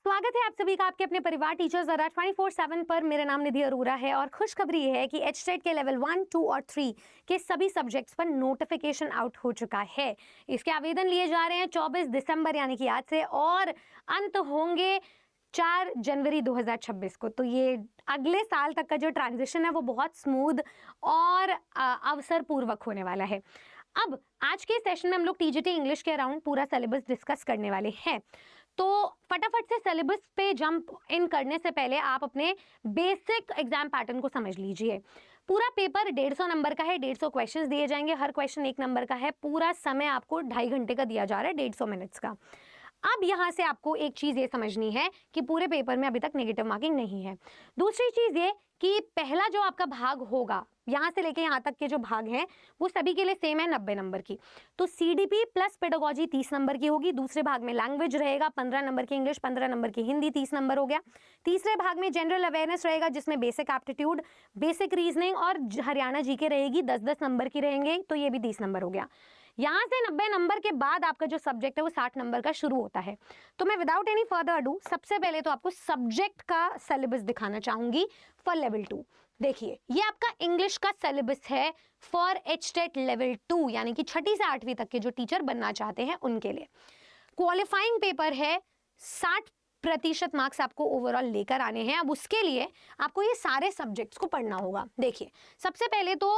स्वागत है आप सभी का आपके अपने परिवार टीचर्स ज़रा 24/7 पर। मेरा नाम निधि अरोरा है और खुशखबरी ये है कि एचटेट के लेवल 1, 2 और 3 के सभी सब्जेक्ट्स पर नोटिफिकेशन आउट हो चुका है। इसके आवेदन लिए जा रहे हैं 24 दिसंबर यानी कि आज से, और अंत होंगे 4 जनवरी 2026 को। तो ये अगले साल तक का जो ट्रांजिशन है वो बहुत स्मूथ और अवसरपूर्वक होने वाला है। अब आज के सेशन में हम लोग टीजीटी इंग्लिश के अराउंड पूरा सिलेबस डिस्कस करने वाले हैं। तो फटाफट से सिलेबस पे जंप इन करने से पहले आप अपने बेसिक एग्जाम पैटर्न को समझ लीजिए। पूरा पेपर 150 नंबर का है, 150 क्वेश्चंस दिए जाएंगे, हर क्वेश्चन 1 नंबर का है। पूरा समय आपको 2.5 घंटे का दिया जा रहा है, 150 मिनट्स का। अब यहाँ से आपको एक चीज़ ये समझनी है कि पूरे पेपर में अभी तक नेगेटिव मार्किंग नहीं है। दूसरी चीज़ ये कि पहला जो आपका भाग होगा, यहाँ से लेके यहाँ तक के जो भाग हैं वो सभी के लिए सेम है, 90 नंबर की। तो सीडीपी प्लस पेडागोजी 30 नंबर की होगी। दूसरे भाग में लैंग्वेज रहेगा, 15 नंबर की इंग्लिश, 15 नंबर की हिंदी, 30 नंबर हो गया। तीसरे भाग में जनरल अवेयरनेस रहेगा जिसमें बेसिक एप्टीट्यूड, बेसिक रीजनिंग और हरियाणा जीके रहेगी, 10-10 नंबर की रहेंगे, तो ये भी 30 नंबर हो गया। यहाँ से 90 नंबर के बाद आपका जो सब्जेक्ट है वो 60 नंबर का शुरू होता है। तो मैं विदाउट एनी फर्दर अडू सबसे पहले तो आपको सब्जेक्ट का सिलेबस दिखाना चाहूंगी फॉर लेवल 2। देखिए, ये आपका इंग्लिश का सिलेबस है फॉर एचटेट लेवल 2, यानी कि 6ठी से 8वीं तक के जो टीचर बनना चाहते हैं उनके लिए। क्वालिफाइंग पेपर है, 60% मार्क्स आपको ओवरऑल लेकर आने हैं। अब उसके लिए आपको ये सारे सब्जेक्ट्स को पढ़ना होगा। देखिए, सबसे पहले तो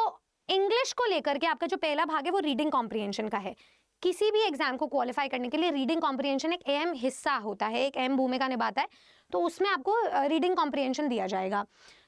इंग्लिश को लेकर के आपका जो पहला भाग है वो रीडिंग कॉम्प्रिहेंशन का है। किसी भी एग्जाम को क्वालिफाई करने के लिए रीडिंग कॉम्प्रिहेंशन एक अहम हिस्सा होता है, एक अहम भूमिका निभाता है। तो उसमें आपको रीडिंग कॉम्प्रिहेंशन दिया जाएगा।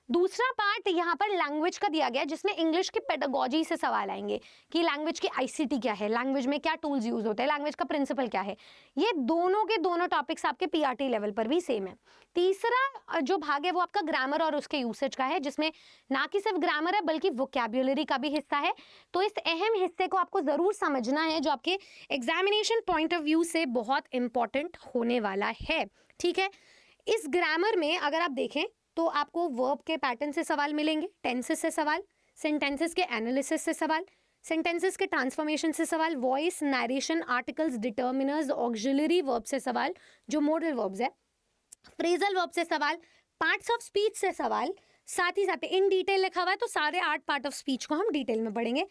दूसरा पार्ट यहाँ पर लैंग्वेज का दिया गया है जिसमें इंग्लिश की पेडागोजी से सवाल आएंगे कि लैंग्वेज की आईसीटी क्या है, लैंग्वेज में क्या टूल्स यूज होते हैं, लैंग्वेज का प्रिंसिपल क्या है। ये दोनों के दोनों टॉपिक्स आपके पीआरटी लेवल पर भी सेम है। तीसरा जो भाग है वो आपका ग्रामर और उसके यूसेज का है, जिसमें ना कि सिर्फ ग्रामर है बल्कि वोकैब्युलरी का भी हिस्सा है। तो इस अहम हिस्से को आपको जरूर समझना है जो आपके एग्जामिनेशन पॉइंट ऑफ व्यू से बहुत इंपॉर्टेंट होने वाला है। ठीक है, इस ग्रामर में अगर आप देखें तो आपको वर्ब के पैटर्न से सवाल मिलेंगे, टेंसेस से सवाल, सेंटेंसेस के एनालिसिस से सवाल, सेंटेंसेस के ट्रांसफॉर्मेशन से सवाल, voice, narration, articles, determiners, auxiliary verb से सवाल जो मॉडल वर्ब्स है, फ्रेजल वर्ब से सवाल, पार्ट्स ऑफ स्पीच से सवाल, साथ ही साथ इन डिटेल लिखा हुआ है तो सारे 8 पार्ट ऑफ स्पीच को हम डिटेल में पढ़ेंगे।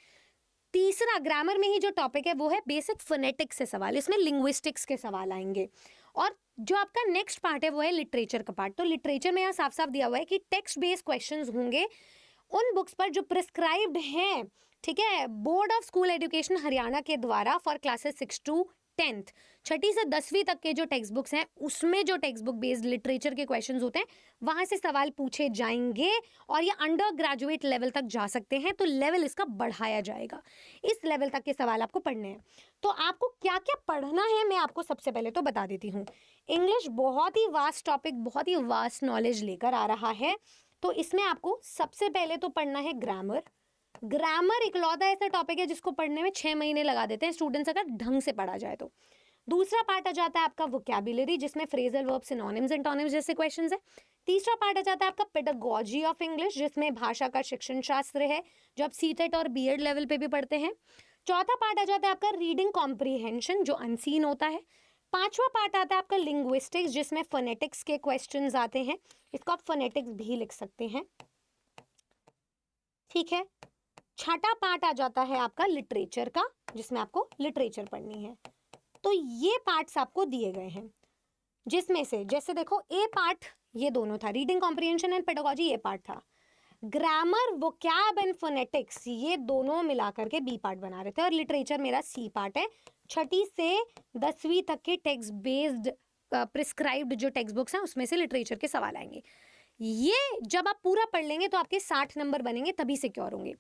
तीसरा ग्रामर में ही जो टॉपिक है वो है बेसिक फोनेटिक्स से सवाल, इसमें लिंग्विस्टिक्स के सवाल आएंगे। और जो आपका नेक्स्ट पार्ट है वो है लिटरेचर का पार्ट। तो लिटरेचर में यहाँ साफ साफ दिया हुआ है कि टेक्स्ट बेस्ड क्वेश्चंस होंगे उन बुक्स पर जो प्रिस्क्राइब्ड हैं, ठीक है, board of school education Haryana के द्वारा फॉर क्लासेस 6 to 10th, 6ठी से 10वीं तक के जो टेक्स्ट बुक्स हैं उसमें जो टेक्स्ट बुक बेस्ड लिटरेचर के क्वेश्चंस होते हैं वहां से सवाल पूछे जाएंगे और ये अंडर ग्रेजुएट लेवल तक जा सकते हैं। तो लेवल इसका बढ़ाया जाएगा, इस लेवल तक के सवाल आपको पढ़ने हैं। तो आपको क्या क्या पढ़ना है मैं आपको सबसे पहले तो बता देती हूँ। इंग्लिश बहुत ही वास्ट टॉपिक, बहुत ही वास्ट नॉलेज लेकर आ रहा है। तो इसमें आपको सबसे पहले तो पढ़ना है ग्रामर। ग्रामर इकलौता ऐसा टॉपिक है जिसको पढ़ने में 6 महीने लगा देते हैं स्टूडेंट्स अगर ढंग से पढ़ा जाए तो। दूसरा पार्ट आ जाता है आपका वोकैब्युलरी जिसमें फ्रेजल वर्ब, सिनोनिम्स, एंटोनिम्स जैसे क्वेश्चंस है। तीसरा पार्ट आ जाता है आपका पेडागोजी ऑफ इंग्लिश जिसमें भाषा का शिक्षण शास्त्र है जो आप सीटेट और बीएड लेवल पे भी पढ़ते हैं। चौथा पार्ट आ जाता है आपका रीडिंग कॉम्प्रिहेंशन जो अनसीन होता है। पांचवा पार्ट आता है आपका लिंग्विस्टिक्स जिसमें फोनेटिक्स के क्वेश्चंस आते हैं, इसको आप फोनेटिक्स भी लिख सकते हैं। ठीक है, छठा पार्ट आ जाता है आपका लिटरेचर का जिसमें आपको लिटरेचर पढ़नी है। तो ये पार्ट्स आपको दिए गए हैं जिसमें से जैसे देखो ए पार्ट ये दोनों था, रीडिंग कॉम्प्रिहेंशन एंड पेडागोजी ये पार्ट था, ग्रामर, वोकैब एंड फोनेटिक्स ये दोनों मिलाकर के बी पार्ट बना रहे थे और लिटरेचर मेरा सी पार्ट है। 6ठी से 10वीं तक के टेक्स्ट बेस्ड प्रिस्क्राइब्ड जो टेक्स्ट बुक्स हैं उसमें से लिटरेचर के सवाल आएंगे। ये जब आप पूरा पढ़ लेंगे तो आपके 60 नंबर बनेंगे, तभी सिक्योर होंगे।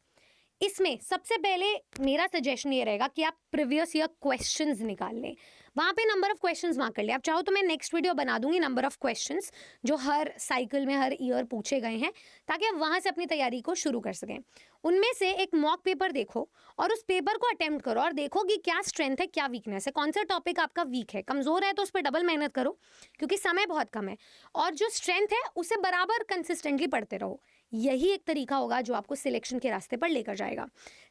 इसमें सबसे पहले मेरा सजेशन ये रहेगा कि आप प्रीवियस ईयर क्वेश्चंस निकाल लें, वहाँ पे नंबर ऑफ क्वेश्चंस मार्क कर ले। आप चाहो तो मैं नेक्स्ट वीडियो बना दूंगी नंबर ऑफ क्वेश्चंस जो हर साइकिल में हर ईयर पूछे गए हैं ताकि आप वहाँ से अपनी तैयारी को शुरू कर सकें। उनमें से एक मॉक पेपर देखो और उस पेपर को अटेम्प्ट करो और देखो कि क्या स्ट्रेंथ है, क्या वीकनेस है, कौन सा टॉपिक आपका वीक है, कमजोर है तो उस पर डबल मेहनत करो क्योंकि समय बहुत कम है, और जो स्ट्रेंथ है उसे बराबर कंसिस्टेंटली पढ़ते रहो। यही एक तरीका होगा जो आपको सिलेक्शन के रास्ते पर लेकर जाएगा।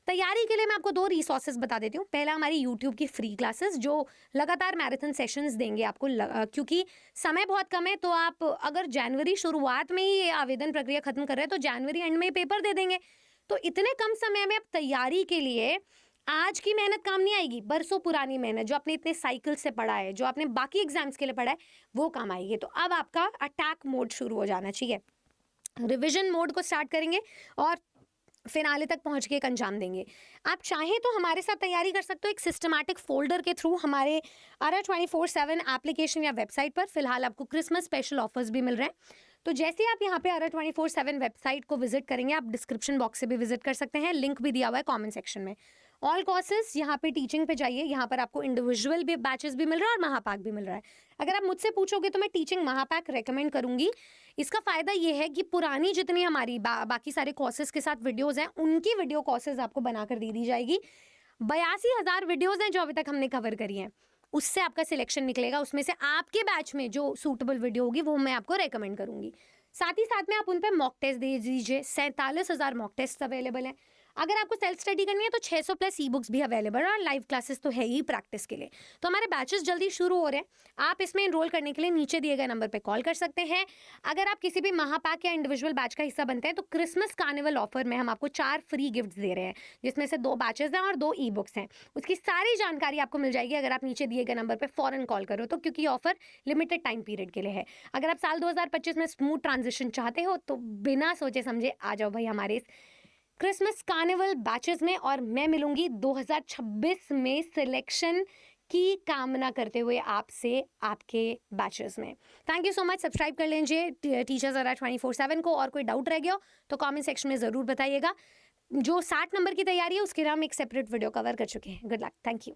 तैयारी के लिए मैं आपको 2 रिसोर्सेज बता देती हूँ। पहला हमारी यूट्यूब की फ्री क्लासेस जो लगातार मैराथन सेशंस देंगे आपको, क्योंकि समय बहुत कम है, तो आप अगर जनवरी शुरुआत में ही ये आवेदन प्रक्रिया खत्म कर रहे हैं तो जनवरी एंड में पेपर दे देंगे। तो इतने कम समय में आप तैयारी के लिए आज की मेहनत काम नहीं आएगी, बरसों पुरानी मेहनत जो आपने इतने साइकिल से पढ़ा है, जो आपने बाकी एग्जाम्स के लिए पढ़ा है, वो काम आएगी। तो अब आपका अटैक मोड शुरू हो जाना चाहिए। रिवीजन मोड को स्टार्ट करेंगे और फिनाले तक पहुंच के एक अंजाम देंगे। आप चाहें तो हमारे साथ तैयारी कर सकते हो एक सिस्टमैटिक फोल्डर के थ्रू हमारे ARA 24/7 एप्लीकेशन या वेबसाइट पर। फिलहाल आपको क्रिसमस स्पेशल ऑफर्स भी मिल रहे हैं। तो जैसे ही आप यहाँ पे ARA 24/7 वेबसाइट को विजिट करेंगे, आप डिस्क्रिप्शन बॉक्स से भी विजिट कर सकते हैं, लिंक भी दिया हुआ है कमेंट सेक्शन में। ऑल कोर्सेज यहाँ पे टीचिंग पे जाइए, यहाँ पर आपको इंडिविजुअल भी बैचेस भी मिल रहा है और महापाक भी मिल रहा है। अगर आप मुझसे पूछोगे तो मैं टीचिंग महापाक रेकमेंड करूंगी। इसका फ़ायदा ये है कि पुरानी जितनी हमारी बाकी सारे कोर्सेज के साथ वीडियोज़ हैं, उनकी वीडियो कोर्सेज आपको बनाकर दे दी जाएगी। 82,000 वीडियोज़ हैं जो अभी तक हमने कवर करी हैं, उससे आपका सिलेक्शन निकलेगा। उसमें से आपके बैच में जो सूटेबल वीडियो होगी वो मैं आपको रेकमेंड करूंगी। साथ ही साथ में आप उन पर मॉक टेस्ट दे दीजिए। 47,000 मॉक टेस्ट अवेलेबल हैं। अगर आपको सेल्फ स्टडी करनी है तो 600 प्लस ई बुक्स भी अवेलेबल है और लाइव क्लासेस तो है ही प्रैक्टिस के लिए। तो हमारे बैचेस जल्दी शुरू हो रहे हैं। आप इसमें एनरोल करने के लिए नीचे दिए गए नंबर पे कॉल कर सकते हैं। अगर आप किसी भी महापाक या इंडिविजुअल बैच का हिस्सा बनते हैं तो क्रिसमस कार्निवल ऑफर में हम आपको 4 फ्री गिफ्ट्स दे रहे हैं, जिसमें से 2 बैचेस हैं और 2 ई बुक्स हैं। उसकी सारी जानकारी आपको मिल जाएगी अगर आप नीचे दिए गए नंबर पर फौरन कॉल करो तो, क्योंकि ऑफर लिमिटेड टाइम पीरियड के लिए है। अगर आप साल 2025 में स्मूथ ट्रांजिशन चाहते हो तो बिना सोचे समझे आ जाओ भाई हमारे इस क्रिसमस कार्निवल बैचेस में, और मैं मिलूंगी 2026 में सिलेक्शन की कामना करते हुए आपसे आपके बैचेस में। Thank you so much. Subscribe कर लीजिए टीचर्स ARA 24/7 को, और कोई डाउट रह गया हो तो कमेंट सेक्शन में ज़रूर बताइएगा। जो 60 नंबर की तैयारी है उसके लिए हम एक सेपरेट वीडियो कवर कर चुके हैं। Good luck. Thank you.